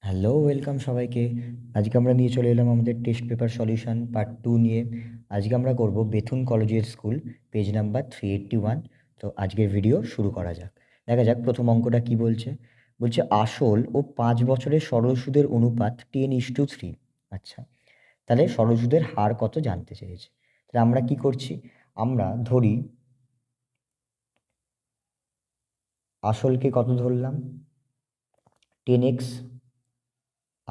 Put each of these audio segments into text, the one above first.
Hello, welcome সবাইকে। আজকে আমরা নিয়ে চলে এলাম আমাদের টেস্ট পেপার সলিউশন পার্ট 2 নিয়ে। আজকে আমরা করব Bethune collegiate school, page number 381। তো আজকের ভিডিও শুরু করা যাক। দেখা যাক প্রথম অঙ্কটা কি বলছে। বলছে আসল ও 5 বছরের সরল সুদের অনুপাত 10:3। আচ্ছা, তাহলে সরল সুদের হার কত জানতে চেয়েছে। তাহলে আমরা কি করছি, আমরা ধরি আসলকে কত ধরলাম 10x,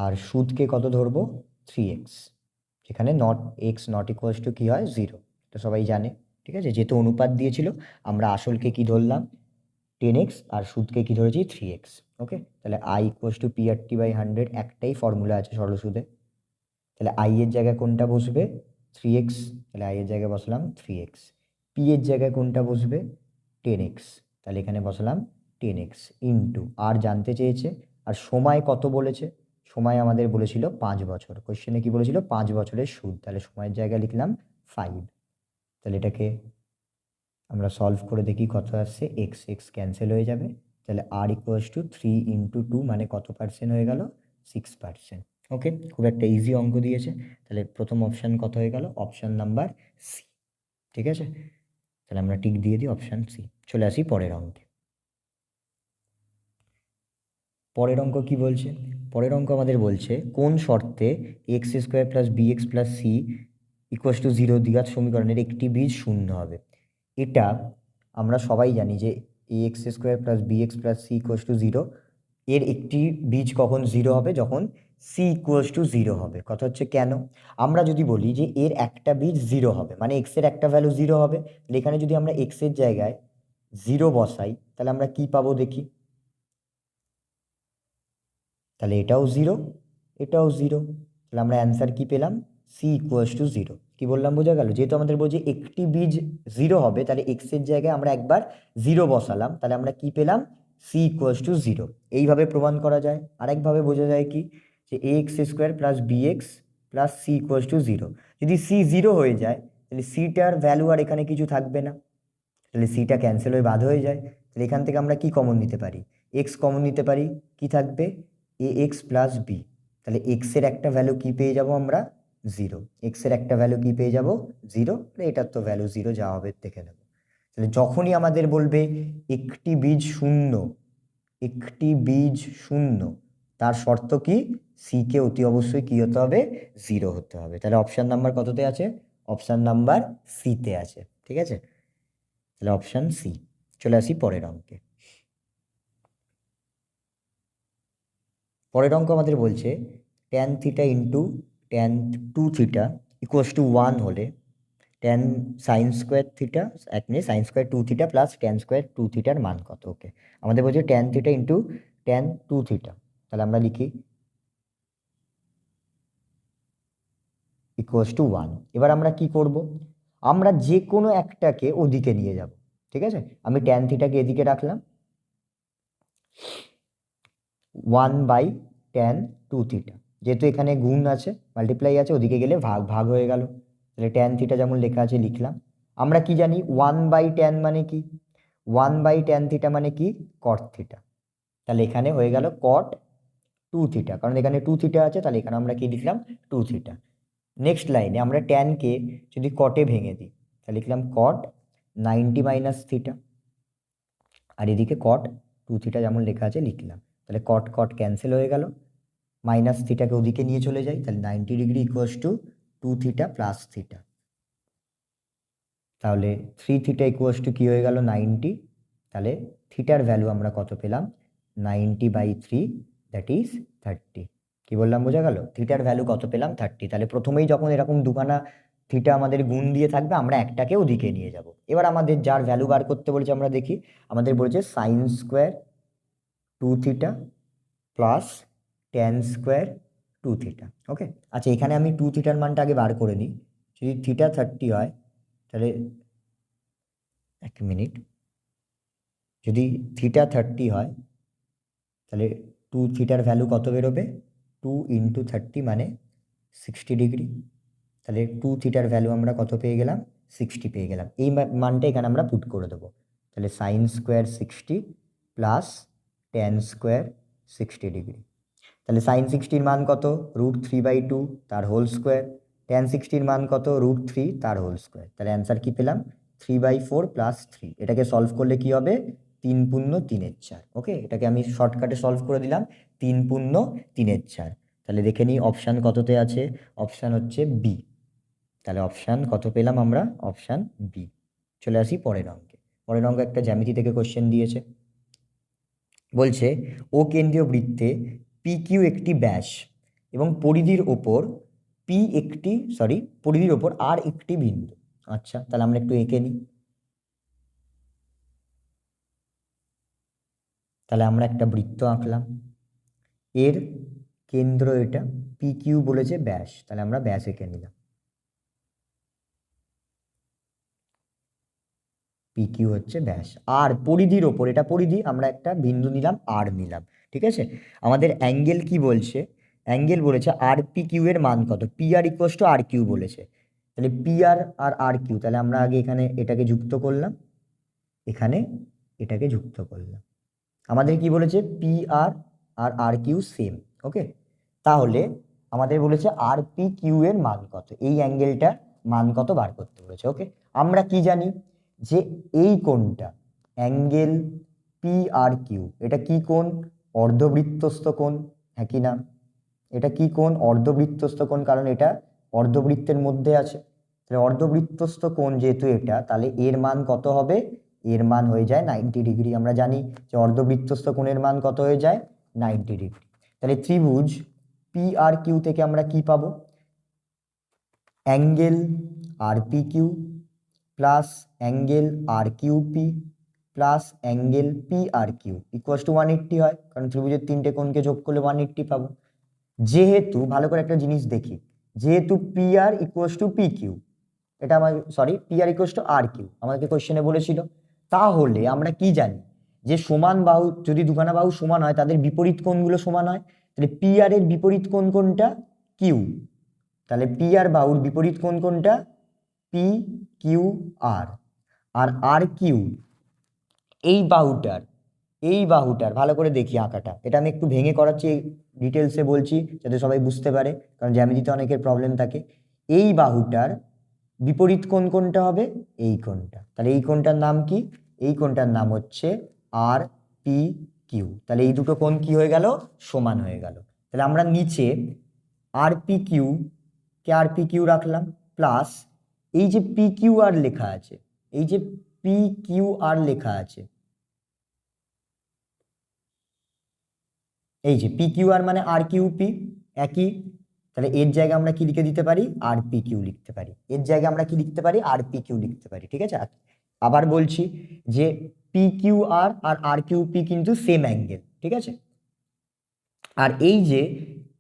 আর সুদকে কত ধরবো 3x, যেখানে naught x naught equals to কী হয় 0। তো সবাই জানে, ঠিক আছে। যেহেতু অনুপাত দিয়েছিল, আমরা আসলকে কি ধরলাম 10x আর সুদকে কি ধরেছি 3x। ওকে, তাহলে আই ইকুয়ালস টু PRT/100, একটাই ফর্মুলা আছে সরল সুদে। তাহলে আই এর জায়গায় কোনটা বসবে 3x, তাহলে আই এর জায়গায় বসলাম 3x। পি এর জায়গায় কোনটা বসবে 10x, তাহলে এখানে বসলাম 10x ইন্টু আর জানতে চেয়েছে। আর সময় কত বলেছে, সময় আমাদের বলেছিল 5 বছর। কোশ্চেনে কি বলেছিল 5 বছরের সুদ, তাহলে সময়ের জায়গায় লিখলাম 5। তাহলে এটাকে আমরা সলভ করে দেখি কত আসছে, এক্স এক্স ক্যান্সেল হয়ে যাবে। তাহলে আর ইকুয়ালস টু 3 × 2 মানে কত পার্সেন্ট হয়ে গেল 6%। ওকে, খুব একটা ইজি অঙ্ক দিয়েছে। তাহলে প্রথম অপশান কত হয়ে গেল, অপশান নাম্বার সি। ঠিক আছে, তাহলে আমরা টিক দিয়ে দিই অপশান সি। চলে আসি পরের অঙ্কে। পরের অঙ্ক কি বলছে, পরের অঙ্ক আমাদের বলছে কোন শর্তে x² + bx + c = 0 দ্বিঘাত সমীকরণের একটি বীজ শূন্য হবে। এটা আমরা সবাই জানি যে ax² + bx + c = 0, এর একটি বীজ কখন 0 হবে, যখন c = 0 হবে। কথা হচ্ছে কেন, আমরা যদি বলি যে এর একটা বীজ 0 হবে মানে x এর একটা ভ্যালু 0 হবে, তাহলে এখানে যদি আমরা x এর জায়গায় 0 বসাই তাহলে আমরা কি পাবো দেখি। তাহলে এটাও 0, এটাও 0, তাহলে আমরা অ্যান্সার কি পেলাম c = 0। কি বললাম বোঝা গেল, যেহেতু আমাদের বলছে একটি বীজ 0 হবে, তাহলে x এর জায়গায় আমরা একবার 0 বসালাম, তাহলে আমরা কি পেলাম c = 0। এইভাবে প্রমাণ করা যায়। আরেকভাবে বোঝা যায় কি, যে ax² + bx + c = 0। যদি c 0 হয়ে যায় তাহলে সিটার ভ্যালু আর এখানে কিছু থাকবে না, তাহলে সিটা ক্যান্সেল হয়ে বাদ হয়ে যায়। তাহলে এখান থেকে আমরা কি কমন নিতে পারি, এক্স কমন নিতে পারি। কি থাকবে ax + b, তাহলে এক্স এর একটা ভ্যালু কি পেয়ে যাব আমরা 0, এক্স এর একটা ভ্যালু কি পেয়ে যাব 0, এটার তো ভ্যালু 0 যা হবে দেখে নেব। তাহলে যখনই আমাদের বলবে একটি বীজ শূন্য, একটি বীজ শূন্য, তার শর্ত কি সি কে অতি অবশ্যই কি হতে হবে 0 হতে হবে। তাহলে অপশান নাম্বার কততে আছে, অপশান নাম্বার সিতে আছে। ঠিক আছে, তাহলে অপশান সি। চলে আসি পরের অঙ্কে। পরের অঙ্ক আমাদের বলছে tan θ × tan 2θ = 1 হলে tan sin² θ, এক মিনিট, sin² 2θ + tan² 2θ এর মান কত। ওকে, আমাদের বলছে tan θ × tan 2θ, তাহলে আমরা লিখি =1। এবার আমরা কি করব, আমরা যে কোনো একটাকে ওদিকে নিয়ে যাব। ঠিক আছে, আমি tan θ কে এদিকে রাখলাম, 1/tan 2θ, যেহেতু এখানে গুণ আছে মাল্টিপ্লাই আছে, ওদিকে গেলে ভাগ ভাগ হয়ে গেল। তাহলে tan θ যেমন লেখা আছে লিখলাম। আমরা কি জানি 1/tan মানে কি, 1/tan θ মানে কি cot θ, তাহলে এখানে হয়ে গেল cot 2θ, কারণ এখানে 2θ আছে, তাহলে এখানে আমরা কি লিখলাম 2θ। নেক্সট লাইনে আমরা tan কে যদি কটে ভেঙে দিই তাহলে লিখলাম cot 90 - θ, আর এদিকে cot 2θ যেমন লেখা আছে লিখলাম। তাহলে cot cot ক্যান্সেল হয়ে গেল, মাইনাস থিটাকে ওদিকে নিয়ে চলে যাই, তাহলে 90° = 2θ + θ। তাহলে 3θ = কি হয়ে গেল 90, তাহলে থিটার ভ্যালু আমরা কত পেলাম 90/3, দ্যাট ইজ 30। কি বললাম বোঝা গেল, থিটার ভ্যালু কত পেলাম 30। তাহলে প্রথমেই যখন এরকম দুখানা থিটা আমাদের গুণ দিয়ে থাকবে আমরা একটাকে ওদিকে নিয়ে যাব। এবার আমাদের যার ভ্যালু বার করতে বলেছে আমরা দেখি, আমাদের বলেছে sin² 2θ প্লাস tan² 2θ। ওকে, আচ্ছা এখানে আমি 2θ মানটা আগে বার করে নিই। যদি θ 30 হয় তাহলে এক মিনিট, যদি θ 30 হয় তাহলে 2θ ভ্যালু কত বেরোবে 2 × 30 মানে 60°। তাহলে 2θ ভ্যালু আমরা কত পেয়ে গেলাম 60 পেয়ে গেলাম। এই মানটা এখানে আমরা পুট করে দেবো। তাহলে sin² 60 প্লাস tan² 60°। তাহলে sin60 মান কত, √3/2 তার হোল স্কোয়ার, tan60 মান কত, √3 তার হোল স্কোয়ার। তাহলে অ্যান্সার কি পেলাম, 3/4 + 3। এটাকে সলভ করলে কি হবে, 3 পূর্ণ 3/4। ওকে, এটাকে আমি শর্টকাটে সলভ করে দিলাম, 3 পূর্ণ 3/4। তাহলে দেখে নিই অপশান কততে আছে, অপশান হচ্ছে বি। তাহলে অপশান কত পেলাম আমরা, অপশান বি। চলে আসি পরের অঙ্কে। পরের অঙ্ক একটা জ্যামিতি থেকে কোশ্চেন দিয়েছে, বলছে ও কেন্দ্রীয় বৃত্তে PQ একটি ব্যাস এবং পরিধির ওপর পরিধির ওপর আর একটি বিন্দু। আচ্ছা, তাহলে আমরা একটু এঁকে নিই। তাহলে আমরা একটা বৃত্ত আঁকলাম, এর কেন্দ্র এটা, PQ বলেছে ব্যাস, তাহলে আমরা ব্যাস এঁকে নিলাম। PQ হচ্ছে ব্যাস, আর পরিধির ওপর, এটা পরিধি, আমরা একটা বিন্দু নিলাম, আর নিলাম। ঠিক আছে, আমাদের অ্যাঙ্গেল কি বলছে, অ্যাঙ্গেল বলেছে RPQ এর মান কত, PR = RQ বলেছে। তাহলে PR আর RQ, তাহলে আমরা আগে এখানে এটাকে যুক্ত করলাম, এখানে এটাকে যুক্ত করলাম। আমাদের কি বলেছে, PR আর RQ সেম। ওকে, তাহলে আমাদের বলেছে RPQ এর মান কত, এই অ্যাঙ্গেলটার মান কত বার করতে বলেছে। ওকে, আমরা কি জানি যে এই কোণটা অ্যাঙ্গেল PRQ, এটা কি কোণ, অর্ধবৃত্তস্থ কোণ, হ্যাঁ কি না, এটা কি কোণ, অর্ধবৃত্তস্থ কোণ, কারণ এটা অর্ধবৃত্তের মধ্যে আছে। তাহলে অর্ধবৃত্তস্থ কোণ যেহেতু এটা, তাহলে এর মান কত হবে, এর মান হয়ে যায় 90 ডিগ্রি। আমরা জানি যে অর্ধবৃত্তস্থ কোণের মান কত হয়ে যায়, 90 ডিগ্রি। তাহলে ত্রিভুজ PRQ থেকে আমরা কি পাবো, angle RPQ plus angle RQP plus angle PRQ = 180 হয়, কারণ ত্রিভুজের তিনটে কোণকে যোগ করলে 180 পাবো। যেহেতু, ভালো করে একটা জিনিস দেখি, যেহেতু PR = PQ, এটা আমার PR = RQ আমাদেরকে কোশ্চেনে বলেছিল, তাহলে আমরা কি জানি যে সমান বাহু, যদি দুখানা বাহু সমান হয় তাদের বিপরীত কোণগুলো সমান হয়। তাহলে PR এর বিপরীত কোণ কোনটা, Q। তাহলে PR বাহুর বিপরীত কোণ কোনটা, PQR। আর RQ এই বাহুটার ভালো করে দেখি আঁকাটা, এটা আমি একটু ভেঙে করাচ্ছি, ডিটেলসে বলছি যাতে সবাই বুঝতে পারে, কারণ জ্যামিতিতে অনেকের প্রবলেম থাকে। এই বাহুটার বিপরীত কোণ কোনটা হবে, এই কোণটা। তাহলে এই কোণটার নাম কি, এই কোণটার নাম হচ্ছে RPQ। তাহলে এই দুটো কোণ কি হয়ে গেল, সমান হয়ে গেল। তাহলে আমরা নিচে RPQ কে RPQ রাখলাম, প্লাস এই যে PQR লেখা আছে, এই যে PQR লেখা আছে, এই যে PQR মানে RQP একই। তাহলে এর জায়গায় আমরা কি লিখে দিতে পারি, RPQ লিখতে পারি, এর জায়গায় আমরা কি লিখতে পারি, RPQ লিখতে পারি। ঠিক আছে, আবার বলছি যে PQR আর RQP কিন্তু সেম অ্যাঙ্গেল। ঠিক আছে, আর এই যে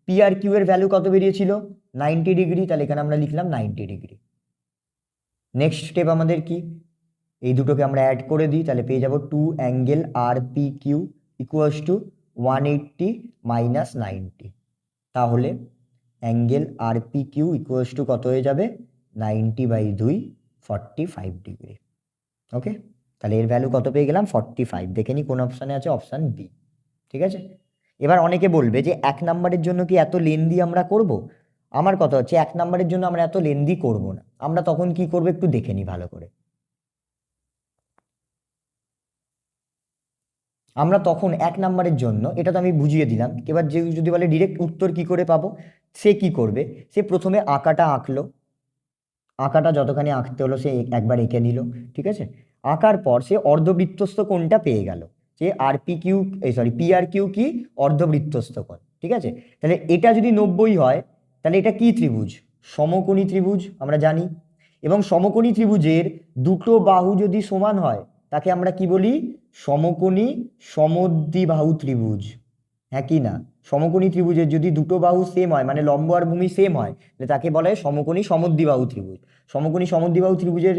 PRQ এর ভ্যালু কত বেরিয়েছিল, 90 ডিগ্রি, তাহলে এখানে আমরা লিখলাম 90 ডিগ্রি। নেক্সট স্টেপ আমাদের কি, এই দুটোকে আমরা অ্যাড করে দিই, তাহলে পেয়ে যাব 2 অ্যাঙ্গেল RPQ = 180 - 90। তাহলে অ্যাঙ্গেল RPQ = কত হয়ে যাবে, 90/2 45 ডিগ্রি। ওকে, তাহলে এর ভ্যালু কত পেয়ে গেলাম, 45। দেখে নি কোন অপশানে আছে, অপশান বি। ঠিক আছে, এবার অনেকে বলবে যে 1 নাম্বারের জন্য কি এত লেন্দি আমরা করব, আমার কথা হচ্ছে 1 নাম্বারের জন্য আমরা এত লেন্দি করব না। আমরা তখন কি করব একটু দেখে নি ভালো করে। আমরা তখন 1 নাম্বারের জন্য, এটা তো আমি বুঝিয়ে দিলাম, এবার যে যদি বলে ডিরেক্ট উত্তর কি করে পাবো, সে কি করবে, সে প্রথমে আঁকাটা আঁকলো, আঁকাটা যতখানি আঁকতে হলো সে একবার এঁকে নিল। ঠিক আছে, আঁকার পর সে অর্ধবৃত্তস্থ কোণটা পেয়ে গেল, যে PRQ কি, অর্ধবৃত্তস্থ কোণ। ঠিক আছে, তাহলে এটা যদি 90 হয়, তাহলে এটা কি ত্রিভুজ, সমকোণী ত্রিভুজ আমরা জানি। এবং সমকোণী ত্রিভুজের দুটো বাহু যদি সমান হয়, তাকে আমরা কি বলি, সমকোণী সমদ্বিবাহু ত্রিভুজ, হ্যাঁ কি না। সমকোণী ত্রিভুজের যদি দুটো বাহু সেম হয়, মানে লম্ব আর ভূমি সেম হয়, তাহলে তাকে বলা হয় সমকোণী সমদ্বিবাহু ত্রিভুজ। সমকোণী সমদ্বিবাহু ত্রিভুজের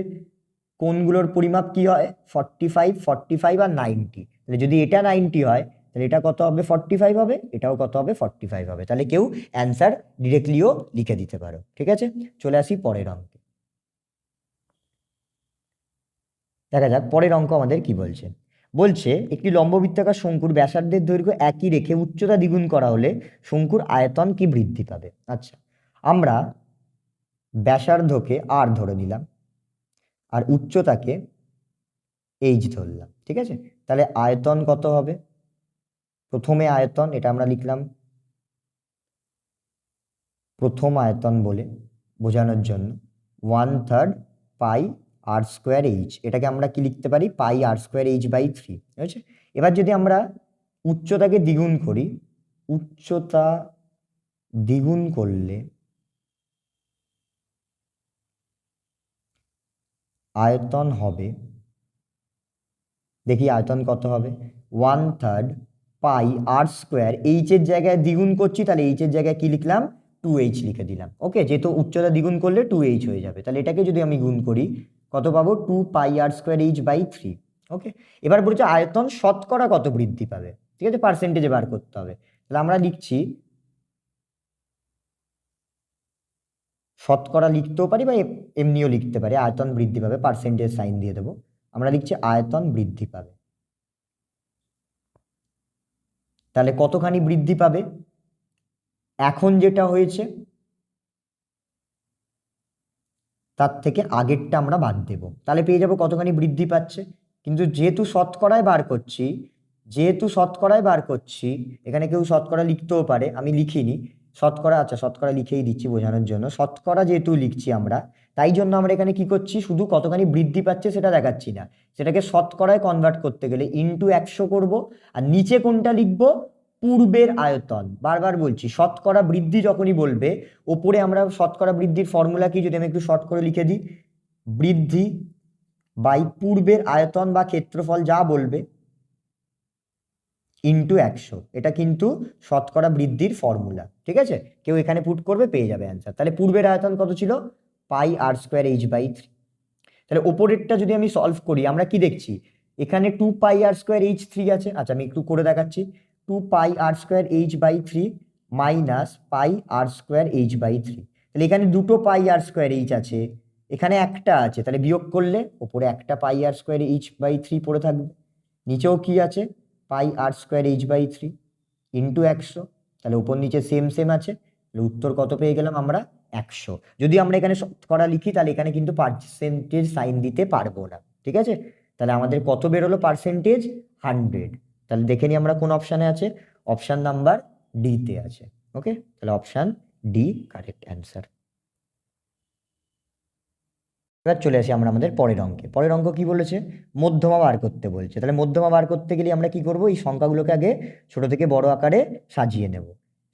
কোণগুলোর পরিমাপ কি হয়, 45 45 আর 90। তাহলে যদি এটা 90 হয়, তাহলে এটা কত হবে, 45 হবে, এটাও কত হবে, 45 হবে। তাহলে কেউ অ্যান্সার ডিরেক্টলিও লিখে দিতে পারো। ঠিক আছে, চলে আসি পরের অঙ্কে। দেখা যাক পরের অঙ্ক আমাদের কি বলছে। বলছে একটি লম্ববৃত্তাকার শঙ্কুর ব্যাসার্ধের দৈর্ঘ্য একই রেখে উচ্চতা দ্বিগুণ করা হলে শঙ্কুর আয়তন কি বৃদ্ধি পাবে? আচ্ছা, আমরা ব্যাসার্ধকে আর ধরে নিলাম আর উচ্চতাকে এইচ ধরলাম, ঠিক আছে? তাহলে আয়তন কত হবে? প্রথমে আয়তন, এটা আমরা লিখলাম প্রথম আয়তন বলে বোঝানোর জন্য 1/3 পাই আর স্কোয়ার এইচ, এটাকে আমরা কি লিখতে পারি? পাই আর স্কোয়ার এইচ বাই 3, ঠিক আছে? এবার যদি আমরা উচ্চতাকে দ্বিগুণ করি, উচ্চতা দ্বিগুণ করলে আয়তন হবে, দেখি আয়তন কত হবে? 1/3 পাই আর স্কোয়ার, এইচের জায়গায় দ্বিগুণ করছি, তাহলে এইচের জায়গায় কি লিখলাম? 2h লিখে দিলাম। ওকে, যেহেতু উচ্চতা দ্বিগুণ করলে 2h হয়ে যাবে, তাহলে এটাকে যদি আমি গুণ করি কত পাবো? 2 pi r square h by 3। ওকে, এবার বলছে আয়তন শতকরা কত বৃদ্ধি পাবে, ঠিক আছে? পার্সেন্টেজে বার করতে হবে। তাহলে আমরা লিখছি, শতকরা লিখতেও পারি বা এমনিও লিখতে পারি, আয়তন বৃদ্ধি পাবে, পার্সেন্টেজ সাইন দিয়ে দেবো। আমরা লিখছি আয়তন বৃদ্ধি পাবে। তাহলে কতখানি বৃদ্ধি পাবে? এখন যেটা হয়েছে তার থেকে আগেরটা আমরা বাদ দেব, তাহলে পেয়ে যাব কতখানি বৃদ্ধি পাচ্ছে। কিন্তু যেহেতু শতকরায় বার করছি, এখানে কেউ শতকরা লিখতেও পারে, আমি লিখিনি শতকরা। আচ্ছা, শতকরা লিখেই দিচ্ছি বোঝানোর জন্য। শতকরা যেহেতু লিখছি আমরা, তাই জন্য আমরা এখানে কি করছি? শুধু কতখানি বৃদ্ধি পাচ্ছে সেটা দেখাচ্ছি না, সেটাকে শতকরায় কনভার্ট করতে গেলে ইনটু 100 করব। আর নিচে কোনটা লিখবো? পূর্বের আয়তন। বারবার বলছি, শতকরা বৃদ্ধি যখনই বলবে, ওপরে আমরা শতকরা বৃদ্ধির ফর্মুলা কি যদি আমি একটু শর্ট করে লিখে দিই, বৃদ্ধি বাই পূর্বের আয়তন বা ক্ষেত্রফল যা বলবে ইন্টু 100, এটা কিন্তু শতকরা বৃদ্ধির ফর্মুলা, ঠিক আছে? কেউ এখানে পুট করবে, পেয়ে যাবে অ্যান্সার। তাহলে পূর্বের আয়তন কত ছিল? পাই আর স্কোয়ার এইচ বাই 3। তাহলে ওপরেরটা যদি আমি সলভ করি, আমরা কি দেখছি? এখানে 2 পাই আর স্কোয়ার এইচ 3 আছে। আচ্ছা, আমি একটু করে দেখাচ্ছি। 2 pi r square h by 3 minus pi r square h by 3। তাহলে এখানে দুটো পাই আর স্কোয়ার এইচ আছে, এখানে একটা আছে, তাহলে বিয়োগ করলে ওপরে একটা পাই আর স্কোয়ার এইচ বাই 3 পড়ে থাকবে, নিচেও কি আছে? পাই r square h by 3 into 100। তাহলে উপর নিচে সেম সেম আছে, তাহলে উত্তর কত পেয়ে গেলাম আমরা? 100। যদি আমরা এখানে শতকরা লিখি তাহলে এখানে কিন্তু পার্সেন্টেজ সাইন দিতে পারবো না, ঠিক আছে? তাহলে আমাদের কত বেরোলো পার্সেন্টেজ? 100। তাহলে দেখে নিই আমরা কোন অপশানে আছে। অপশান নাম্বার ডি তে আছে। ওকে, তাহলে অপশান ডি কারেক্ট অ্যান্সার। এবার চলে আসি আমরা আমাদের পরের অঙ্কে। পরের অঙ্ক কি বলেছে? মধ্যমা বার করতে বলছে। তাহলে মধ্যমা বার করতে গেলে আমরা কি করব? এই সংখ্যাগুলোকে আগে ছোট থেকে বড় আকারে সাজিয়ে নেব।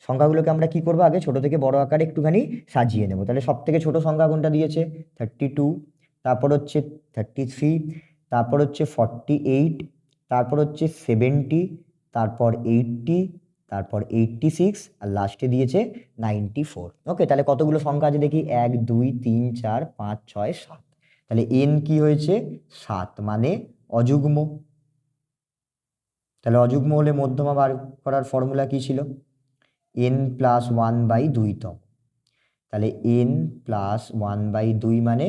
সংখ্যাগুলোকে আমরা কি করব? আগে ছোট থেকে বড় আকারে একটুখানি সাজিয়ে নেব। তাহলে সব থেকে ছোট সংখ্যা কোনটা দিয়েছে? 32, তারপর হচ্ছে 33, তারপর হচ্ছে 48, তারপর হচ্ছে 70, তারপর 80, তারপর 86, আর লাস্টে দিয়েছে 94। ওকে, তাহলে কতগুলো সংখ্যা আছে দেখি? 1 2 3 4 5 6 7। তাহলে এন কি হয়েছে? 7, মানে অযুগ্ম। তাহলে অযুগ্ম হলে মধ্যমা বার করার ফর্মুলা কি ছিল? এন প্লাস 1/2তম। তাহলে এন প্লাস 1/2 মানে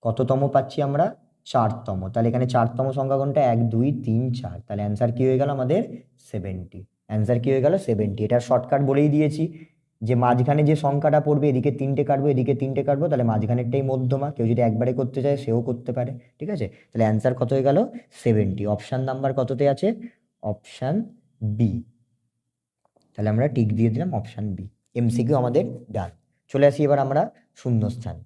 কততম পাচ্ছি আমরা? 4তম। তাহলে এখানে 4তম সংখ্যা কোনটা? 1 2 3 4। তাহলে অ্যান্সার কি হয়ে গেল আমাদের? 70। অ্যান্সার কি হয়ে গেল? 70। এটার শর্টকাট বলেই দিয়েছি যে মাঝখানে যে সংখ্যাটা পড়বে, এদিকে 3টে কাটবো, এদিকে 3টে কাটবো, তাহলে মাঝখানেরটাই মধ্যমা। কেউ যদি একবারে করতে চায় সেও করতে পারে, ঠিক আছে? তাহলে অ্যান্সার কত হয়ে গেল? 70। অপশান নাম্বার কততে আছে? Option B. তাহলে আমরা টিক দিয়ে দিলাম অপশান বি। এমসিকিউ আমাদের ডান। চলে আসি এবার আমরা শূন্যস্থান।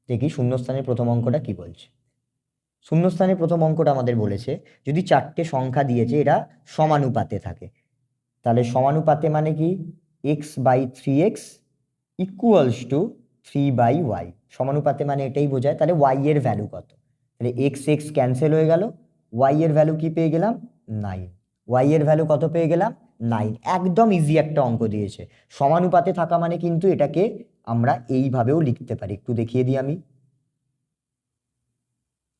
দেখি শূন্যস্থানের প্রথম অঙ্কটা কি বলছে। শূন্যস্থানের প্রথম অঙ্কটা আমাদের বলেছে যদি 4টে সংখ্যা দিয়েছে এরা সমানুপাতে থাকে, তাহলে সমানুপাতে মানে কি? x/3x equals to 3/y। সমানুপাতে মানে এটাই বোঝায়। তাহলে y এর ভ্যালু কত? তাহলে x x ক্যান্সেল হয়ে গেল, y এর ভ্যালু কি পেয়ে গেলাম? 9। y এর ভ্যালু কত পেয়ে গেলাম? 9। একদম ইজি একটা অঙ্ক দিয়েছে। সমানুপাতে থাকা মানে কিন্তু এটাকে আমরা এইভাবেও লিখতে পারি, একটু দেখিয়ে দিই আমি।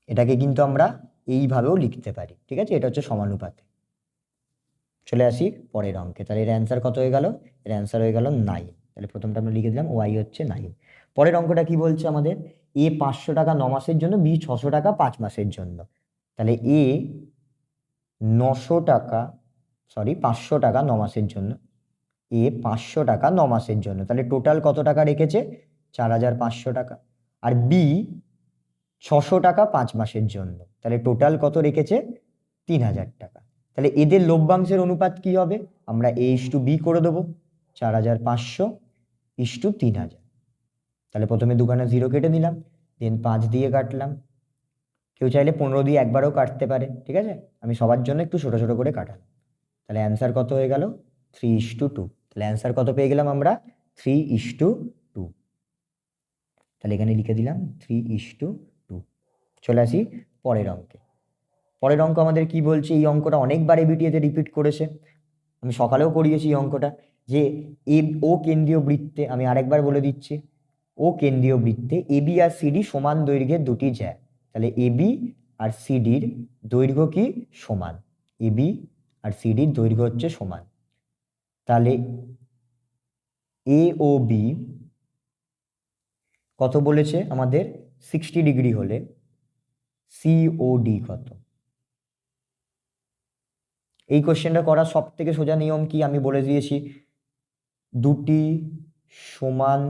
এটাকে কিন্তু আমরা এইভাবেও লিখতে পারি, ঠিক আছে? এটা হচ্ছে সমানুপাতে। চলে আসি পরের অঙ্কে। তাহলে এর অ্যান্সার কত হয়ে গেল? এর অ্যান্সার হয়ে গেল 9। তাহলে প্রথমটা আমরা লিখে দিলাম, ওয়াই হচ্ছে 9। পরের অঙ্কটা কি বলছে আমাদের? এ 500 টাকা 9 মাসের জন্য, বি 600 টাকা 5 মাসের জন্য। তাহলে এ টাকা, সরি 500 টাকা 9 মাসের জন্য। এ 500 টাকা 9 মাসের জন্য, তাহলে টোটাল কত টাকা রেখেছে? 4500 টাকা। আর বি 600 টাকা 5 মাসের জন্য, তাহলে টোটাল কত রেখেছে? 3000 টাকা। তাহলে এদের লভ্যাংশের অনুপাত কি হবে? আমরা A/B করে দেবো, 4500/3000। তাহলে প্রথমে দুখানা 0 কেটে দিলাম, দেন 5 দিয়ে কাটলাম। কেউ চাইলে 15 দিয়ে একবারও কাটতে পারে, ঠিক আছে? আমি সবার জন্য একটু ছোট ছোট করে কাটালাম। তাহলে অ্যান্সার কত হয়ে গেল? 3:2। তাহলে অ্যান্সার কত পেয়ে গেলাম আমরা? 3:2। তাহলে এখানে লিখে দিলাম 3:2। চলে আসি পরের অঙ্কে। পরের অঙ্ক আমাদের কি বলছে? এই অঙ্কটা অনেকবার এবিটিএতে রিপিট করেছে, আমি সকালেও করিয়েছি এই অঙ্কটা, যে ও কেন্দ্রীয় বৃত্তে, আমি আরেকবার বলে দিচ্ছি, ও কেন্দ্রীয় বৃত্তে এবি আর সিডি সমান দৈর্ঘ্যের দুটি জ্যা। তাহলে এবি আর সিডির দৈর্ঘ্য কি? সমান। এবি আর সিডির দৈর্ঘ্য হচ্ছে সমান। তাহলে এ ও বি কত বলেছে আমাদের? 60 ডিগ্রি হলে সিওডি কত? এই কোশ্চেনটা করার সব থেকে সোজা নিয়ম কি আমি বলে দিয়েছি, দুটি সমান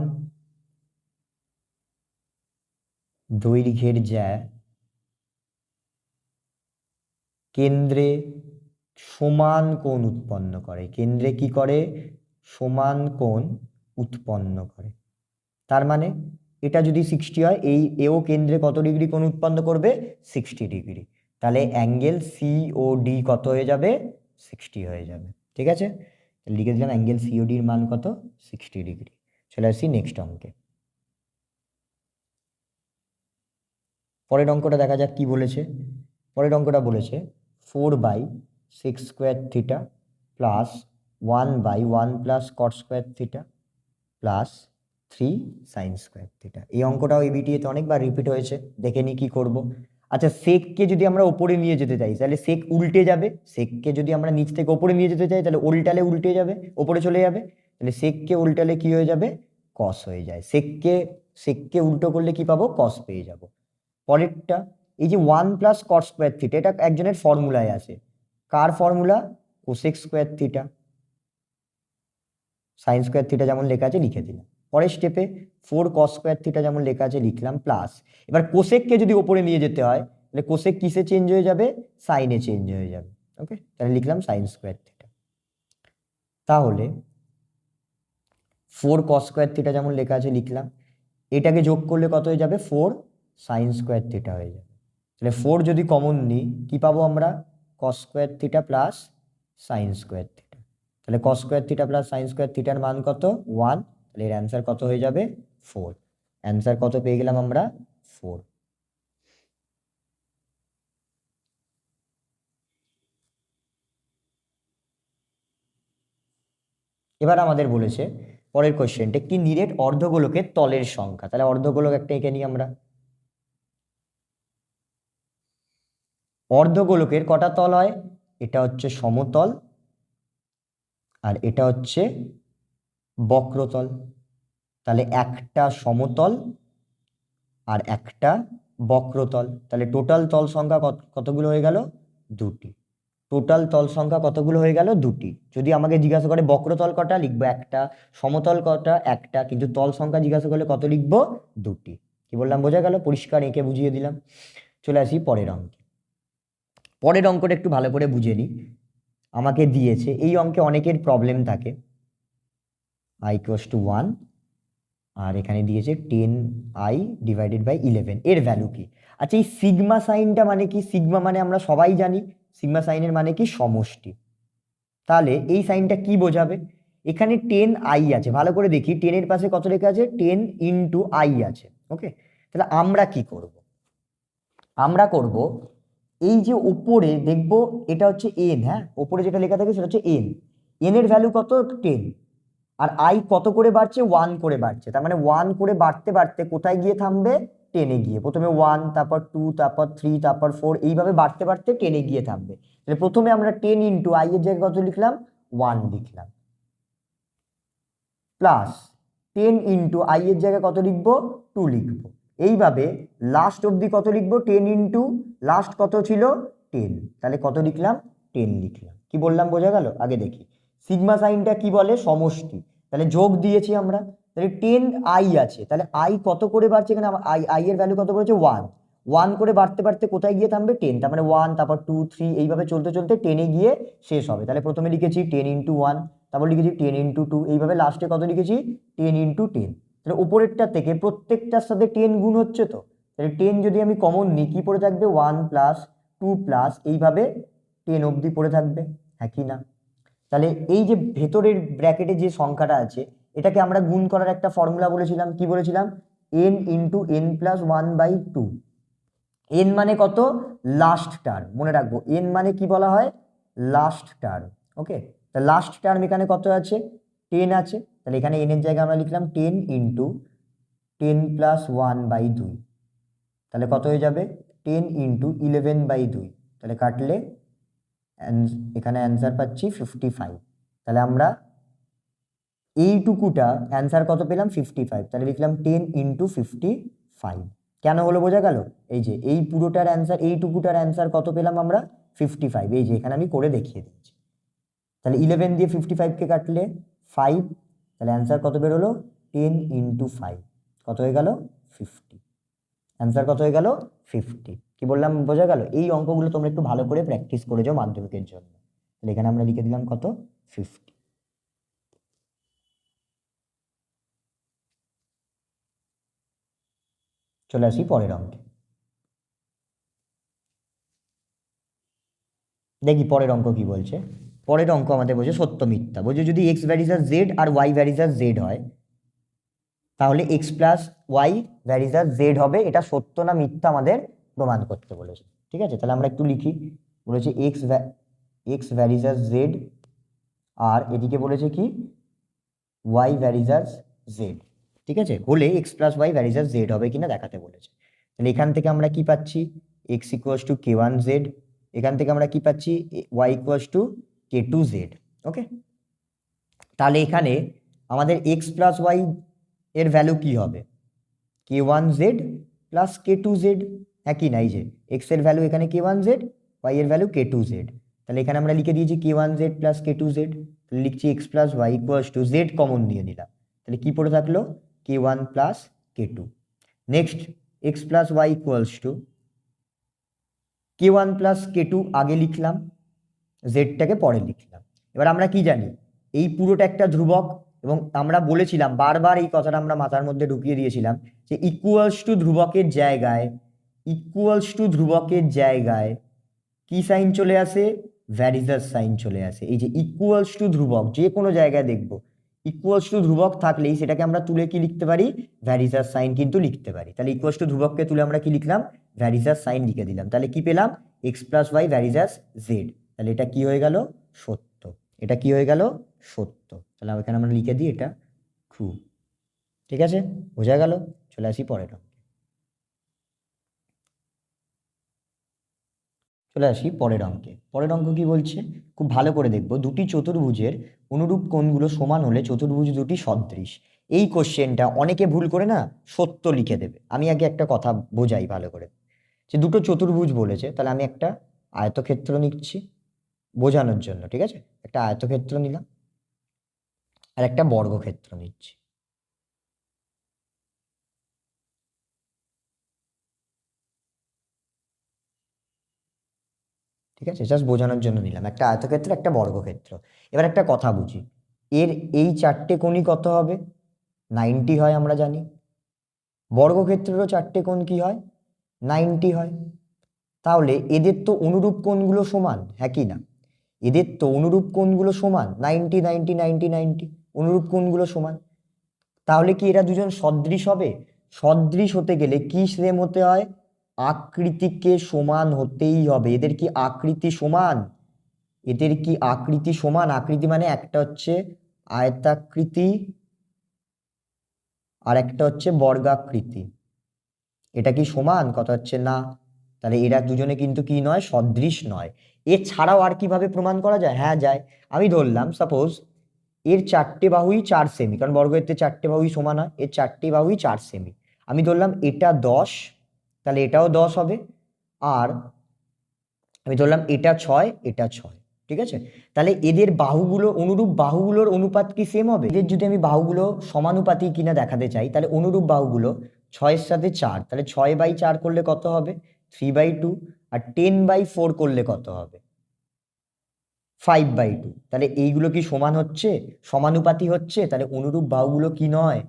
দৈর্ঘ্যের জ্যা কেন্দ্রে সমান কোণ উৎপন্ন করে। কেন্দ্রে কি করে? সমান কোণ উৎপন্ন করে। তার মানে এটা যদি 60 হয়, এই এও কেন্দ্রে কত ডিগ্রি কোণ উৎপন্ন করবে? 60 ডিগ্রি। তাহলে অ্যাঙ্গেল সিওডি কত হয়ে যাবে? 60 হয়ে যাবে। ঠিক আছে, লিখে দিলাম অ্যাঙ্গেল সিওডির মান কত? 60 ডিগ্রি। চলে আসি নেক্সট অঙ্কে। পরের অঙ্কটা দেখা যাক কি বলেছে। পরের অঙ্কটা বলেছে 4/6² theta plus 1/1 plus cot square theta plus 3 sign square theta. এই অঙ্কটাও এবিটিএতে অনেকবার রিপিট হয়েছে, দেখে নি কি করব। আচ্ছা, সেককে যদি আমরা ওপরে নিয়ে যেতে চাই তাহলে সেক উল্টে যাবে। সেককে যদি আমরা নিচ থেকে ওপরে নিয়ে যেতে চাই তাহলে উল্টালে উল্টে যাবে, ওপরে চলে যাবে। তাহলে সেককে উল্টালে কি হয়ে যাবে? কস হয়ে যায়। সেককে উল্টো করলে কি পাবো? কস পেয়ে যাব। পরেরটা, এই যে 1 প্লাস কট স্কোয়ার থিটা, এটা একজনের ফর্মুলায় আছে। কার formula? Cosec square theta. Sine square theta যেমন লেখা আছে লিখে দিলাম। পরের স্টেপে 4 কস স্কোয়ার থিটা যেমন লেখা আছে লিখলাম, প্লাস এবার কোসেককে যদি ওপরে নিয়ে যেতে হয় তাহলে কোসেক কিসে চেঞ্জ হয়ে যাবে? সাইনে চেঞ্জ হয়ে যাবে। ওকে, তাহলে লিখলাম সাইন স্কোয়ার থিটা। তাহলে 4 কস স্কোয়ার থিটা যেমন লেখা আছে লিখলাম, এটাকে যোগ করলে কত হয়ে যাবে? 4 সাইন স্কোয়ার থিটা হয়ে যাবে। তাহলে 4 যদি কমন নিই কি পাবো আমরা? Cos square theta plus sine square theta. তাহলে cos square theta plus sine square থিটার মান কত? 1। তাহলে এর অ্যান্সার কত হয়ে যাবে? 4। অ্যান্সার কত পেয়ে গেলাম আমরা? 4। এবার আমাদের বলেছে পরের কোশ্চেনটা, একটি নিরেট অর্ধগোলকের তলের সংখ্যা। তাহলে অর্ধগোলক একটা এঁকে নিই আমরা। অর্ধগোলকের কটা তল হয়? এটা হচ্ছে সমতল আর এটা হচ্ছে বক্রতল। তাহলে একটা সমতল আর একটা বক্রতল। তাহলে টোটাল তল সংখ্যা কতগুলো হয়ে গেল? দুটি। টোটাল তল সংখ্যা কতগুলো হয়ে গেল? দুটি। যদি আমাকে জিজ্ঞাসা করে বক্রতল কটা, লিখবো একটা, সমতল কটা, একটা, কিন্তু তল সংখ্যা জিজ্ঞাসা করলে কত লিখবো? দুটি। কি বললাম বোঝা গেল? পরিষ্কার এঁকে বুঝিয়ে দিলাম। চলে আসি পরের অঙ্কে। পরের অঙ্কটা একটু ভালো করে বুঝে নিই। আমাকে দিয়েছে, এই অঙ্কে অনেকের প্রবলেম থাকে, i=1 আর এখানে দিয়েছে 10i/11, এর ভ্যালু কি? আচ্ছা, এই সিগমা সাইনটা মানে কি? সিগমা মানে আমরা সবাই জানি, সিগমা সাইনের মানে কি? সমষ্টি। তাহলে এই সাইনটা কি বোঝাবে? এখানে 10i আছে, ভালো করে দেখি 10 এর পাশে কত লেখা আছে? 10 ইন্টু i আছে। ওকে, তাহলে আমরা কি করব? আমরা করব, এই যে উপরে দেখব এটা হচ্ছে n, হ্যাঁ, উপরে যেটা লেখা থাকে সেটা হচ্ছে n। n এর ভ্যালু কত? 10। আর i কত করে বাড়ছে? 1 করে বাড়ছে। তার মানে 1 করে বাড়তে বাড়তে কোথায় গিয়ে থামবে? 10 এ গিয়ে। প্রথমে 1, তারপর 2, তারপর 3, তারপর 4, এইভাবে বাড়তে বাড়তে 10 এ গিয়ে থামবে। তাহলে প্রথমে আমরা 10 ইন্টু i এর জায়গায় কত লিখলাম? 1 লিখলাম, প্লাস 10 ইন্টু i এর জায়গায় কত লিখবো? 2 লিখবো। এইভাবে লাস্ট অবধি কত লিখবো? 10 ইন্টু লাস্ট কত ছিল? 10। তাহলে কত লিখলাম? 10 লিখলাম। কি বললাম বোঝা গেল? আগে দেখি সিগমা সাইনটা কি বলে, সমষ্টি, তাহলে যোগ দিয়েছি আমরা, তাহলে 10 আই আছে, তাহলে আই কত করে বাড়ছে এখানে, আই এর ভ্যালু কত করেছে 1, 1 করে বাড়তে বাড়তে কোথায় গিয়ে থামবে 10, তার মানে 1, তারপর 2, 3 এইভাবে চলতে চলতে 10-এ গিয়ে শেষ হবে। তাহলে প্রথমে লিখেছি 10 × 1, তারপর লিখেছি 10 × 2, এইভাবে লাস্টে কত লিখেছি 10 × 10। তাহলে উপরেরটা থেকে প্রত্যেকটার সাথে 10 গুণ হচ্ছে, তো তাহলে 10 যদি আমি কমন নিই কি পড়ে থাকবে 1 + 2 + এইভাবে 10 অবধি পড়ে থাকবে, হ্যাঁ কি না? তাহলে এই যে ভেতরের ব্র্যাকেটে যে সংখ্যাটা আছে এটাকে আমরা গুণ করার একটা ফর্মুলা বলেছিলাম, কি বলেছিলাম, n × n + 1/2। n মানে কত, লাস্ট টার্ম, মনে রাখবো n মানে কি বলা হয়, লাস্ট টার্ম। ওকে, তা লাস্ট টার্ম এখানে কত আছে 10 আছে, তাহলে এখানে n এর জায়গায় আমরা লিখলাম 10 × 10 + 1/2, তাহলে কত হয়ে যাবে 10 × 11/2, তাহলে কাটলে এখানে অ্যান্সার পাচ্ছি 55। তাহলে আমরা এইটুকুটা অ্যান্সার কত পেলাম 55, তাহলে লিখলাম 10 × 55। কেন হলো বোঝা গেল? এই যে এই পুরোটার অ্যান্সার, এইটুকুটার অ্যান্সার কত পেলাম আমরা 55, এই যে এখানে আমি করে দেখিয়ে দিচ্ছি। তাহলে 11 দিয়ে 55কে কাটলে 5, তাহলে অ্যান্সার কত বেরোলো 10 × 5, কত হয়ে গেল 50, অ্যান্সার কত হয়ে গেল 50। কি বললাম বোঝা গেল? এই অঙ্কগুলো তোমরা একটু ভালো করে প্র্যাকটিস করে যাও মাধ্যমিকের জন্য। তাহলে এখানে আমরা লিখে দিলাম কত 50। চলে আসি পরের অঙ্কে। দেখি পরের অঙ্ক কি বলছে। পরের অঙ্ক আমাদের বলছে সত্য মিথ্যা, বলছে যদি x ভ্যারিজ আস জেড আর y ভ্যারিজ আস জেড হয় তাহলে x + y ভ্যারিজ আস জেড হবে, এটা সত্য না মিথ্যা আমাদের প্রমাণ করতে বলেছে। ঠিক আছে, তাহলে আমরা একটু লিখি, বলেছে x ভ্যারিজ আস জেড আর এদিকে বলেছে কি y ভ্যারিজ আস জেড। ঠিক আছে, হলে x + y ভ্যারিজ আস জেড হবে কিনা দেখাতে বলেছে। তাহলে এখান থেকে আমরা কি পাচ্ছি x = k1z, এখান থেকে আমরা কি পাচ্ছি y = k2z। ওকে, তাহলে এখানে আমাদের x + y এর ভ্যালু কি হবে k1z + k2z, হ্যাঁ কি না? এই যে x এর ভ্যালু এখানে k1z, y এর ভ্যালু k2z, তাহলে এখানে আমরা লিখে দিয়েছি k1z + k2z, তাহলে লিখছি x + y = z, কমন নিয়ে নিলাম, তাহলে কি পড়ে থাকলো k1 + k2। Next x + y = k1 + k2 আগে লিখলাম, জেডটাকে পরে লিখলাম। এবার আমরা কি জানি এই পুরোটা একটা ধ্রুবক, এবং আমরা বলেছিলাম বারবার এই কথাটা আমরা মাথার মধ্যে ঢুকিয়ে দিয়েছিলাম যে ধ্রুবকের জায়গায় কি সাইন চলে আসে, ভ্যারিজাস সাইন চলে আসে। এই যে ইকুয়ালস টু ধ্রুবক যে কোনো জায়গায় দেখবো ইকুয়ালস টু ধ্রুবক থাকলেই সেটাকে আমরা তুলে কি লিখতে পারি, ভ্যারিজাস সাইন কিন্তু লিখতে পারি। তাহলে ইকুয়ালস টু ধ্রুবককে তুলে আমরা কি লিখলাম, ভ্যারিজাস সাইন লিখে দিলাম। তাহলে কি পেলাম x + y ভ্যারিজাস জেড, তাহলে এটা কি হয়ে গেল সত্য, এটা কি হয়ে গেল সত্য। তাহলে এখানে আমরা লিখে দিই এটা ট্রু। ঠিক আছে, বোঝা গেল? চলে আসি পরের অঙ্কে। চলে আসি পরের অঙ্কে। পরের অঙ্ক কি বলছে খুব ভালো করে দেখবো, দুটি চতুর্ভুজের অনুরূপ কোণগুলো সমান হলে চতুর্ভুজ দুটি সদৃশ। এই কোশ্চেনটা অনেকে ভুল করে না সত্য লিখে দেবে। আমি আগে একটা কথা বোঝাই ভালো করে, যে দুটো চতুর্ভুজ বলেছে, তাহলে আমি একটা আয়তক্ষেত্র নিচ্ছি বোঝানোর জন্য। ঠিক আছে, একটা আয়তক্ষেত্র নিলাম আর একটা বর্গক্ষেত্র নিচ্ছি। ঠিক আছে, জাস্ট বোঝানোর জন্য নিলাম একটা আয়তক্ষেত্র একটা বর্গক্ষেত্র। এবার একটা কথা বুঝি, এর এই চারটে কোণই কত হবে 90 হয় আমরা জানি, বর্গক্ষেত্রেরও চারটে কোণ কি হয় 90 হয়। তাহলে এদের তো অনুরূপ কোণগুলো সমান, হ্যাঁ কি না? এদের তো অনুরূপ কোণগুলো সমান 90 90 90 90, অনুরূপ কোণগুলো সমান। তাহলে কি এরা দুজন সদৃশ হবে? সদৃশ হতে গেলে কি সেম হতে হয়, আকৃতিকে সমান হতেই হবে। এদের কি আকৃতি সমান? এদের কি আকৃতি সমান? আকৃতি মানে একটা হচ্ছে আয়তাকৃতি আর একটা হচ্ছে বর্গাকৃতি, এটা কি সমান? কথা হচ্ছে না। তাহলে এরা দুজনে কিন্তু কি নয়, সদৃশ নয়। এছাড়াও আর কিভাবে প্রমাণ করা যায়? হ্যাঁ যায়, আমি ধরলাম সাপোজ এর চারটে বাহুই 4 সেমি, কারণ বর্গক্ষেত্রে চারটে বাহুই সমান হয়, এর চারটে বাহুই 4 সেমি। আমি ধরলাম এটা 10, তাহলে এটাও 10 হবে। আর আমি ধরলাম এটা 6, এটা 6, ঠিক আছে? তাহলে এদের বাহুগুলো, অনুরূপ বাহুগুলোর অনুপাত কি সেম হবে? এদের যদি আমি বাহুগুলো সমানুপাতি কিনা দেখাতে চাই, তাহলে অনুরূপ বাহুগুলো 6-এর সাথে 4, তাহলে 6/4 করলে কত হবে? 3/2। আর 10/4 করলে কত হবে? 5/2। তাহলে এইগুলো কি সমান হচ্ছে, সমানুপাতি হচ্ছে? তাহলে অনুরূপ বাহুগুলো কি নয়?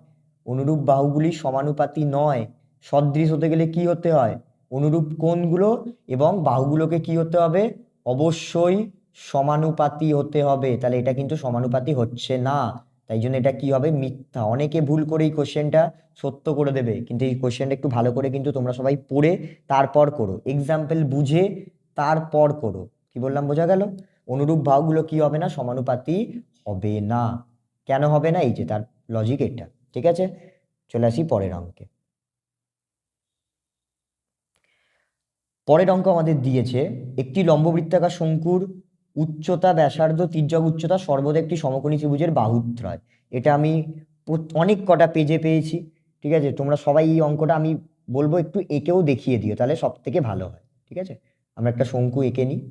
অনুরূপ বাহুগুলি সমানুপাতি নয়। সদৃশ হতে গেলে কি হতে হয়? অনুরূপ কোণগুলো এবং বাহুগুলোকে কি হতে হবে? অবশ্যই সমানুপাতি হতে হবে। তাহলে এটা কিন্তু সমানুপাতি হচ্ছে না, তাই জন্য এটা কি হবে? মিথ্যা। অনেকে ভুল করে এই কোশ্চেনটা সত্য করে দেবে, কিন্তু এই কোশ্চেনটা একটু ভালো করে কিন্তু তোমরা সবাই পড়ে তারপর করো, এক্সাম্পল বুঝে তারপর করো। কি বললাম বোঝা গেল? অনুরূপ বাহুগুলো কি হবে না? সমানুপাতি হবে না। কেন হবে না? এই যে তার লজিক এটা। ঠিক আছে, চলে আসি পরের অঙ্কে। পরের অঙ্ক আমাদের দিয়েছে একটি লম্ববৃত্তাকার শঙ্কুর উচ্চতা, ব্যাসার্ধ, তির্যক উচ্চতা সর্বদা একটি সমকোণী ত্রিভুজের বাহুত্রয়। এটা আমি অনেক কটা পেজে পেয়েছি। ঠিক আছে, তোমরা সবাই এই অঙ্কটা আমি বলবো একটু এঁকেও দেখিয়ে দিও, তাহলে সব থেকে ভালো হয়। ঠিক আছে, আমরা একটা শঙ্কু এঁকে নিই।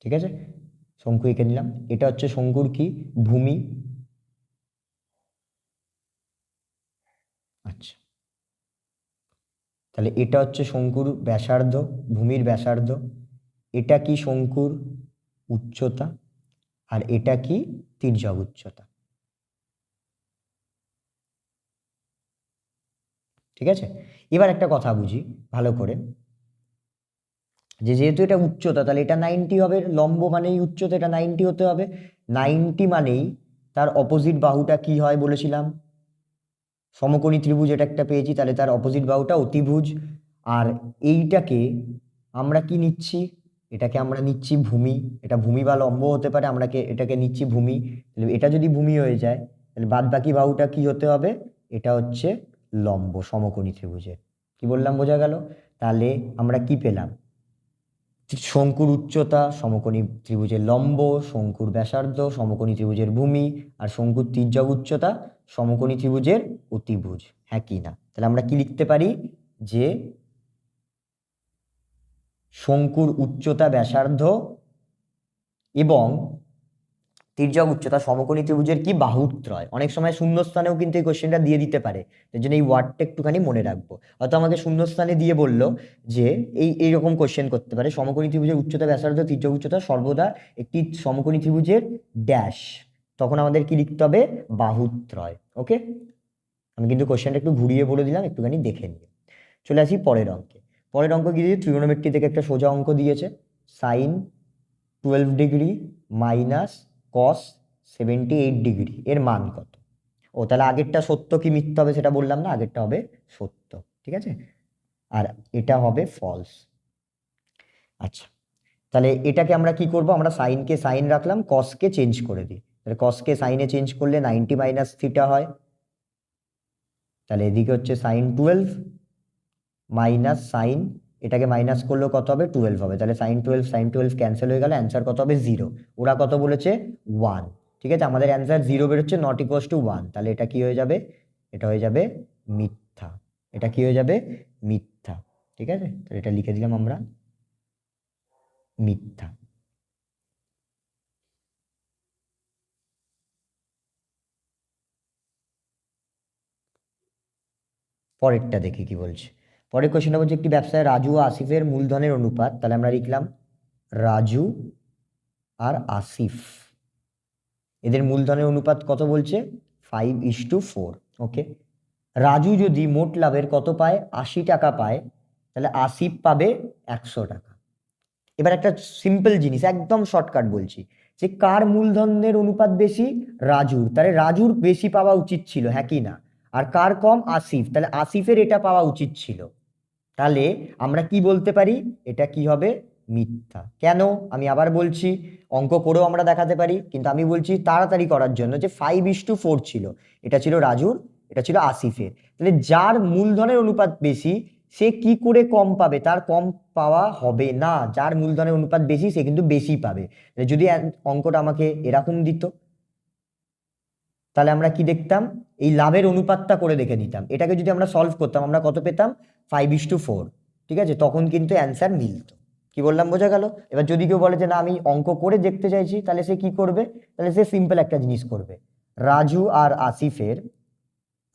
ঠিক আছে, শঙ্কু এঁকে নিলাম। এটা হচ্ছে শঙ্কুর কি? ভূমি। আচ্ছা, তাহলে এটা হচ্ছে শঙ্কুর ব্যাসার্ধ, ভূমির ব্যাসার্ধ। এটা কি? শঙ্কুর উচ্চতা। আর এটা কি? তির্যক উচ্চতা। ঠিক আছে, এবার একটা কথা বুঝি ভালো করে, যে যেহেতু এটা উচ্চতা, তাহলে এটা 90 হবে। লম্ব মানেই উচ্চতা, এটা 90 হতে হবে। 90 মানেই তার অপোজিট বাহুটা কি হয় বলেছিলাম? সমকোণী ত্রিভুজ। এটা একটা পেয়েছি, তাহলে তার অপোজিট বাহুটা অতিভুজ। আর এইটাকে আমরা কি নিচ্ছি? এটাকে আমরা নিচ্ছি ভূমি। এটা ভূমি বা লম্ব হতে পারে, আমরা এটাকে নিচ্ছি ভূমি। তাহলে এটা যদি ভূমি হয়ে যায়, তাহলে বাদ বাকি বাহুটা কি হতে হবে? এটা হচ্ছে লম্ব সমকোণী ত্রিভুজের। কি বললাম বোঝা গেল? তাহলে আমরা কি পেলাম? শঙ্কুর উচ্চতা সমকোণী ত্রিভুজের লম্ব, শঙ্কুর ব্যাসার্ধ সমকোণী ত্রিভুজের ভূমি, আর শঙ্কুর তির্যক উচ্চতা সমকোণী ত্রিভুজের অতিভুজ। হ্যাঁ কি না? তাহলে আমরা কি লিখতে পারি? যে শঙ্কুর উচ্চতা, ব্যাসার্ধ এবং তির্যক উচ্চতা সমকোণী ত্রিভুজের কি? বাহুত্রয়। অনেক সময় শূন্যস্থানেও কিন্তু এই কোশ্চেনটা দিয়ে দিতে পারে, তার জন্য এই ওয়ার্ডটা একটুখানি মনে রাখবো। হয়তো আমাকে শূন্যস্থানে দিয়ে বললো যে এইরকম কোশ্চেন করতে পারে, সমকোণী ত্রিভুজের উচ্চতা, ব্যাসার্ধ, তির্যক উচ্চতা সর্বদা একটি সমকোণী ত্রিভুজের ড্যাশ। তখন আমাদের কি লিখতে হবে? বাহুত্রয়। ওকে, আমি কিন্তু কোশ্চেনটা একটু ঘুরিয়ে বলে দিলাম, একটুখানি দেখে নিই। চলে আসি পরের অঙ্কে। পরের অঙ্ক কি দিয়েছে? ট্রিগোনোমেট্রি থেকে একটা সোজা অঙ্ক দিয়েছে। Sine 12 degree minus cos 78 degree এর মান কত? ও তাহলে আগেরটা সত্য কি মিথ্যা হবে সেটা বললাম না, আগেরটা হবে সত্য। ঠিক আছে, আর এটা হবে ফলস। আচ্ছা, তাহলে এটাকে আমরা কি করব? আমরা সাইনকে সাইন রাখলাম, কসকে চেঞ্জ করে দিই। তাহলে কসকে সাইনে চেঞ্জ করলে 90 মাইনাস থিটা হয়। তাহলে এদিকে হচ্ছে সাইন 12 মাইনাস সাইন, এটাকে মাইনাস করলেও কত হবে? 12 হবে। তাহলে সাইন 12 ক্যান্সেল হয়ে গেল, অ্যান্সার কত হবে? 0। ওরা কত বলেছে? 1। ঠিক আছে, আমাদের অ্যান্সার 0 বেরোচ্ছে, নট ইকুয়ালস টু 1। তাহলে এটা কি হয়ে যাবে? এটা হয়ে যাবে মিথ্যা। এটা কি হয়ে যাবে? মিথ্যা। ঠিক আছে, তাহলে এটা লিখে দিলাম আমরা মিথ্যা। পরেরটা দেখি কি বলছে। পরের কোশ্চেনটা বলছে একটি ব্যবসায় রাজু ও আসিফের মূলধনের অনুপাত। তাহলে আমরা লিখলাম রাজু আর আসিফ, এদের মূলধনের অনুপাত কত বলছে? 5:4। ওকে, রাজু যদি মোট লাভের কত পায়? 80 টাকা পায়, তাহলে আসিফ পাবে 100 টাকা। এবার একটা সিম্পল জিনিস, একদম শর্টকাট বলছি, যে কার মূলধনের অনুপাত বেশি? রাজুর। তাহলে রাজুর বেশি পাওয়া উচিত ছিল, হ্যাঁ কি না? আর কার কম? আসিফ। তাহলে আসিফের এটা পাওয়া উচিত ছিল। তাহলে আমরা কি বলতে পারি? এটা কি হবে? মিথ্যা। কেন? আমি আবার বলছি, অঙ্ক করেও আমরা দেখাতে পারি, কিন্তু আমি বলছি তাড়াতাড়ি করার জন্য, যে 5:4 ছিল, এটা ছিল রাজুর, এটা ছিল আসিফের। তাহলে যার মূলধনের অনুপাত বেশি সে কি করে কম পাবে? তার কম পাওয়া হবে না। যার মূলধনের অনুপাত বেশি সে কিন্তু বেশি পাবে। যদি অঙ্কটা আমাকে এরকম দিত তাহলে আমরা কি দেখতাম? এই লাভের অনুপাতটা করে দেখে নিতাম। এটাকে যদি আমরা সলভ করতাম আমরা কত পেতাম? 5:4। ঠিক আছে, তখন কিন্তু অ্যান্সার মিলত। কি বললাম বোঝা গেল? এবার যদি কেউ বলে যে না আমি অঙ্ক করে দেখতে চাইছি, তাহলে সে কি করবে? তাহলে সে সিম্পল একটা জিনিস করবে, রাজু আর আসিফের,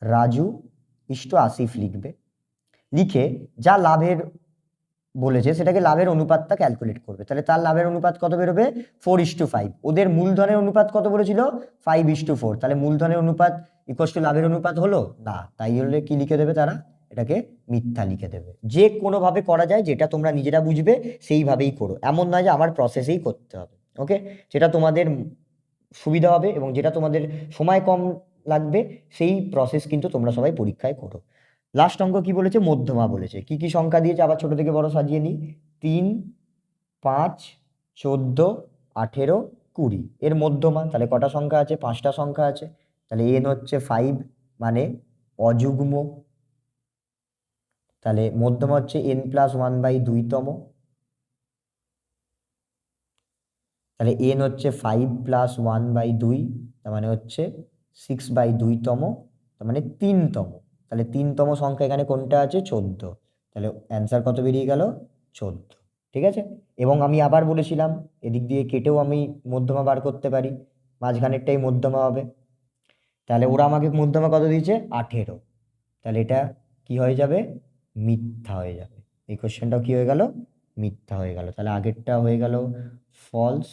রাজু ইস্টু আসিফ লিখবে, লিখে যা লাভের বলেছে সেটাকে লাভের অনুপাতটা ক্যালকুলেট করবে। তাহলে তার লাভের অনুপাত কত বেরোবে? 4:5। ওদের মূলধনের অনুপাত কত বলেছিল? 5:4। তাহলে মূলধনের অনুপাত ইকুয়ালস টু লাভের অনুপাত হলো না। তাই হলে কি লিখে দেবে তারা? এটাকে মিথ্যা লিখে দেবে। যে কোনোভাবে করা যায়, যেটা তোমরা নিজেরা বুঝবে সেইভাবেই করো। এমন নয় যে আমার প্রসেসেই করতে হবে। ওকে, যেটা তোমাদের সুবিধা হবে এবং যেটা তোমাদের সময় কম লাগবে সেই প্রসেস কিন্তু তোমরা সবাই পরীক্ষায় করো। লাস্ট অঙ্ক কি বলেছে? মধ্যমা বলেছে। কি কি সংখ্যা দিয়েছে আবার ছোট থেকে বড় সাজিয়ে নিই। 3, 5, 14, 18, 20 এর মধ্যমা। তাহলে কটা সংখ্যা আছে? 5টা সংখ্যা আছে। তাহলে n হচ্ছে 5 মানে অযুগ্ম। তাহলে মধ্যমা হচ্ছে n+1/2তম। তাহলে n হচ্ছে 5+1/2, তার মানে হচ্ছে 6/2তম, তার মানে 3তম। তাহলে 3তম সংখ্যা এখানে কোনটা আছে? 14। তাহলে অ্যান্সার কত বেরিয়ে গেল? 14। ঠিক আছে, এবং আমি আবার বলেছিলাম এদিক দিয়ে কেটেও আমি মধ্যমা বার করতে পারি, মাঝখানেরটাই মধ্যমা হবে। তাহলে ওরা আমাকে মধ্যমা কত দিয়েছে? 18। তাহলে এটা কি হয়ে যাবে? মিথ্যা হয়ে যাবে। এই কোশ্চেনটাও কি হয়ে গেল? মিথ্যা হয়ে গেল। তাহলে আগেরটা হয়ে গেল ফলস,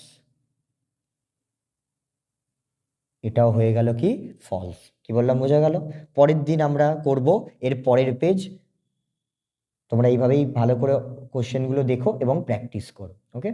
এটাও হয়ে গেল কি? ফলস। কি বললাম বোঝা গেল? পরের দিন আমরা করব এর পরের পেজ। তোমরা এইভাবেই ভালো করে কোশ্চেনগুলো দেখো এবং প্র্যাকটিস করো। ওকে।